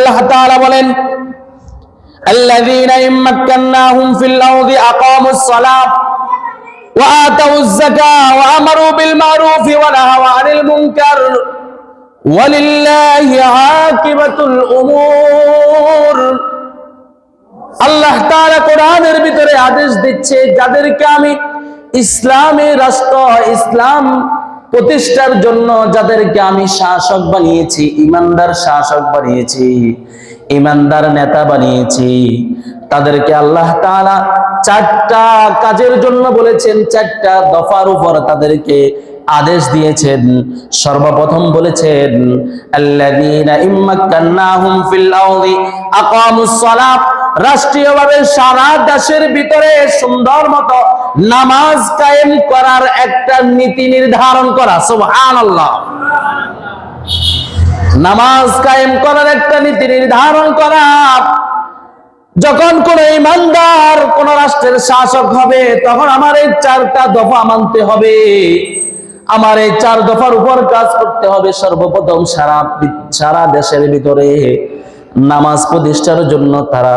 আল্লাহ তাআলা বলেন, আল্লাযীনা ইম্মাক্কান্নাহুম ফিল আরদি আকামুস সালাহ ওয়া আতাউয যাকাহ ওয়া আমারু বিল মারুফি ওয়া নাহাউ আনিল মুনকার ওয়ালিল্লাহি আকিবাতুল উমুর। আল্লাহ তাআলা কোরআনের ভিতরে আদেশ দিচ্ছে, যাদেরকে আমি ইসলামী রাষ্ট্র, ইসলাম প্রতিষ্ঠার জন্য যাদেরকে আমি শাসক বানিয়েছি, ইমানদার শাসক বানিয়েছি, ইমানদার নেতা বানিয়েছি, তাদেরকে আল্লাহ তাআলা চারটা কাজের জন্য বলেছেন, চারটা দফার উপর তাদেরকে আদেশ দিয়েছেন। সর্বপ্রথম বলেছেন, আল্লাযীনা ইম্মাক্কান্নাহুম ফিল আরদি আকামুস সালাহ, রাষ্ট্রীয়ভাবে সারা দেশের ভিতরে সুন্দর মতো নামাজ কায়েম করার একটা নীতি নির্ধারণ করা। সুবহানাল্লাহ। নামাজ কায়েম করার একটা নীতি নির্ধারণ করা। যখন কোন ইমানদার কোন রাষ্ট্রের শাসক হবে, তখন আমার এই চারটা দফা মানতে হবে, আমার এই চার দফার উপর কাজ করতে হবে। সর্বপ্রথম সারা দেশের ভিতরে নামাজ প্রতিষ্ঠার জন্য, তারা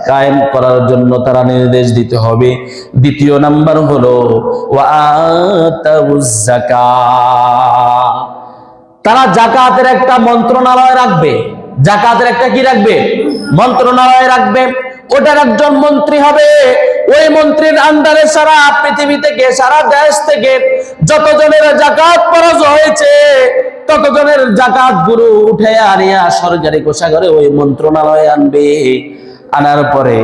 কায়েম করার জন্য তারা নির্দেশ দিতে হবে। দ্বিতীয় নাম্বার হলো ওয়া আতাউয যাকাত, তারা যাকাতের একটা মন্ত্রণালয় রাখবে। যাকাতের একটা কি রাখবে? মন্ত্রণালয় রাখবে। ওটার একজন মন্ত্রী হবে। ওই মন্ত্রীর আন্ডারে সারা পৃথিবী থেকে, সারা দেশ থেকে যতজনের যাকাত ফরজ হয়েছে, ততজনের যাকাত গুলো উঠে আনিয়া সরকারি কোষাগারে ওই মন্ত্রণালয়ে আনবে। আনার পরে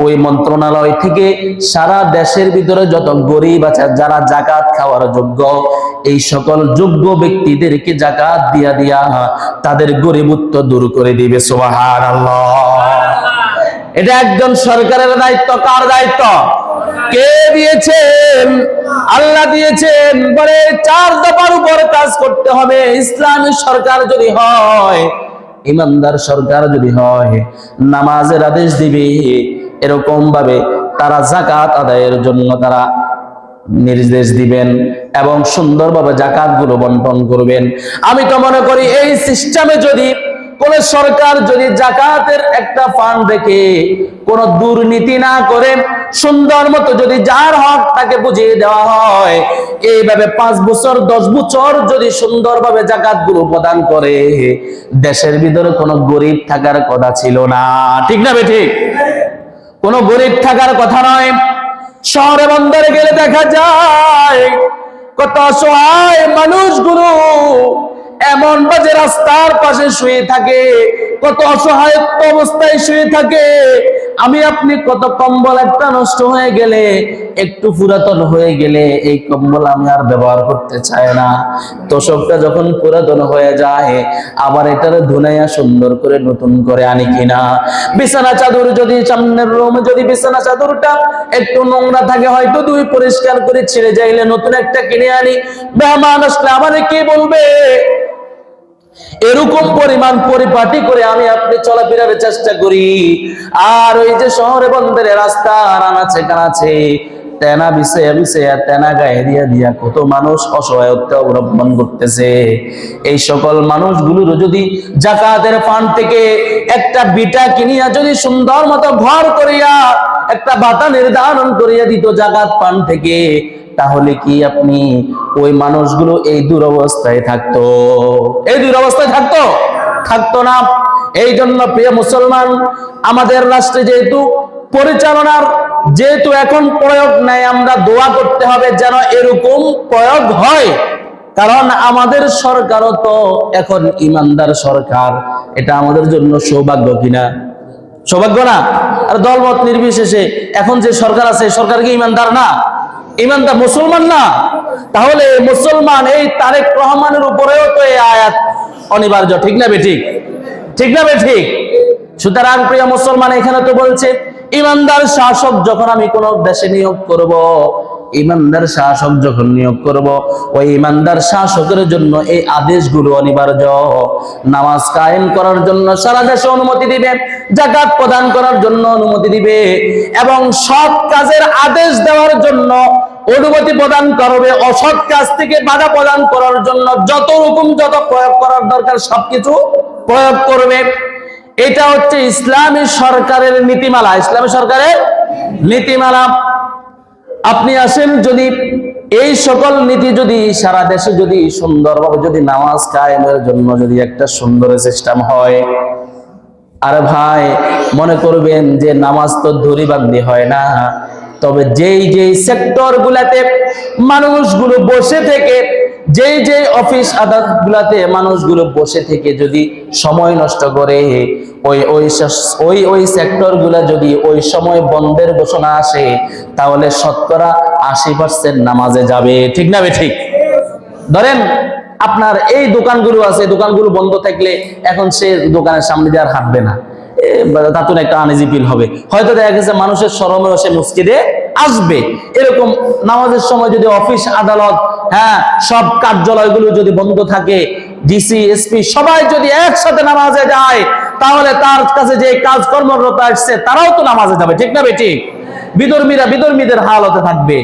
ওই মন্ত্রণালয় থেকে সারা দেশের ভিতরে যত গরিব আছে, যারা যাকাত খাওয়ার যোগ্য, এই সকল যোগ্য ব্যক্তিদেরকে যাকাত দিয়া দিয়া তাদের গরিবত্ব দূর করে দিবে। সুবহানাল্লাহ। এটা একজন সরকারের দায়িত্ব। কার দায়িত্ব? কে দিয়েছেন? আল্লাহ দিয়েছেন। বলে চার দফার উপর কাজ করতে হবে। ইসলামী সরকার যদি হয়, ইমানদার সরকার যদি হয়, নামাজের আদেশ দিবে, এরকম ভাবে তারা যাকাত আদায়ের জন্য তারা নির্দেশ দিবেন এবং সুন্দরভাবে যাকাত গুলো বন্টন করবেন। আমি তো মনে করি এই সিস্টেমে যদি কোন সরকার যদি যাকাতের একটা ফান্ড রেখে কোন দুর্নীতি না করে সুন্দর মতো যদি যার হক তাকে বুঝিয়ে দেওয়া হয়, এইভাবে 5 বছর 10 বছর যদি সুন্দরভাবে যাকাত গুলো প্রদান করে, দেশের ভিতরে কোনো গরিব থাকার কথা ছিল না। ঠিক না বেঠিক? কোনো গরিব থাকার কথা নয়। শহরে বন্দরে গেলে দেখা যায় কত অসহায় মানুষগুলো এমন বাজে রাস্তার পাশে শুয়ে থাকে, কত অসহায় অবস্থায় শুয়ে থাকে। আমি আপনি কত কম্বল একটা নষ্ট হয়ে গেলে, একটু পুরাতন হয়ে গেলে এই কম্বল আমি আর ব্যবহার করতে চাই না। তোষকটা যখন পুরাতন হয়ে যায়, আবার এটারে ধুনাইয়া সুন্দর করে নতুন করে আনি কিনা। বিছানা চাদর যদি সামনের রুমে যদি বিছানা চাদরটা একটু নোংরা থাকে, হয়তো দুই পরিষ্কার করে ছিঁড়ে যাইলে নতুন একটা কিনে আনি। মেহমান আসলে আমারে কি বলবে? এরকম পরিমাণ পরিপাটি করে আমি আপনি চলাফেরার চেষ্টা করি। আর ওই যে শহরে বন্দরে রাস্তা আনাচে কানাচে তেনা বিছাইয়া বিছাইয়া তেনা গায়ে দিয়া দিয়া কত মানুষ অসহায়ত্ব অবলম্বন করতেছে। এই সকল মানুষগুলোর যদি যাকাতের ফান্ড থেকে একটা বিটা কিনিয়া যদি সুন্দর মতো ঘর করিয়া একটা ভাতা নির্ধারণ করিয়া দিত যাকাত ফান্ড থেকে, তাহলে কি আপনি ওই মানুষগুলো এই দুরবস্থায় থাকতো? এই দুরবস্থায় থাকতো? থাকতো না। এই জন্য প্রিয় মুসলমান, আমাদের রাষ্ট্রে যেহেতু পরিচালনার যেহেতু এখন প্রয়োগ নাই, আমরা দোয়া করতে হবে যেন এরকম প্রয়োগ হয়। কারণ আমাদের সরকারও তো এখন ইমানদার সরকার। এটা আমাদের জন্য সৌভাগ্য কিনা? সৌভাগ্য না? আর দলমত নির্বিশেষে এখন যে সরকার আছে, সরকার কি ইমানদার না? ইমানদার মুসলমান না? তাহলে মুসলমান এই তারেক রহমানের উপরেও তো এই আয়াত অনিবার্য। ঠিক না বেঠিক? ঠিক না বেঠিক? সুতরাং প্রিয় মুসলমান, এখানে তো বলছে ইমানদার শাসক যখন আমি কোন দেশে নিয়োগ করব, ইমানদার শাসক যখন নিয়োগ করব, ওই ইমানদার শাসকের জন্য এই আদেশগুলো অনিবার্য। নামাজ কায়েম করার জন্য সারা দেশে অনুমতি দিবে, যাকাত প্রদান করার জন্য অনুমতি দিবে এবং সৎ কাজের আদেশ দেওয়ার জন্য অনুমতি প্রদান করবে, অসৎ কাজ থেকে বাধা প্রদান করার জন্য যত রকম যত প্রয়োগ করার দরকার সবকিছু প্রয়োগ করবে। এটা হচ্ছে ইসলামী সরকারের নীতিমালা, ইসলামী সরকারের নীতিমালা। আপনি আসেন, যদি এই সকল নীতি যদি সারা দেশে যদি সুন্দরভাবে যদি নামাজ কায়েমের জন্য যদি একটা সুন্দর সিস্টেম হয়, আরে ভাই মনে করবেন যে নামাজ তো ধরিবান্দি হয় না, তবে যেই যেই সেক্টর গুলাতে মানুষগুলো বসে থেকে, যেই যেই অফিস আদালত গুলাতে মানুষগুলো বসে থেকে যদি সময় নষ্ট করে, ওই ওই ওই ওই সেক্টর গুলা যদি ওই সময় বন্ধের ঘোষণা আসে, তাহলে শতকরা 80% নামাজে যাবে। ঠিক না ঠিক? ধরেন আপনার এই দোকানগুলো আছে, দোকানগুলো বন্ধ থাকলে এখন সে দোকানের সামনে দিয়ে আর হাঁটবে না, তাতে একটা আনইজি ফিল হবে, হয়তো দেখা গেছে মানুষের শরমেও সে মসজিদে আসবে। এরকম নামাজের সময় যদি অফিস আদালত, হ্যাঁ, সব কার্যালয়গুলো যদি বন্ধ থাকে, ডিসি এসপি সবাই যদি একসাথে নামাজে যায়, তাহলে তার কাছে যে কাজ কর্মরত আসছে তারাও তো নামাজে যাবে। ঠিক না ঠিক? বিধর্মীরা বিধর্মীদের হালতে থাকবে।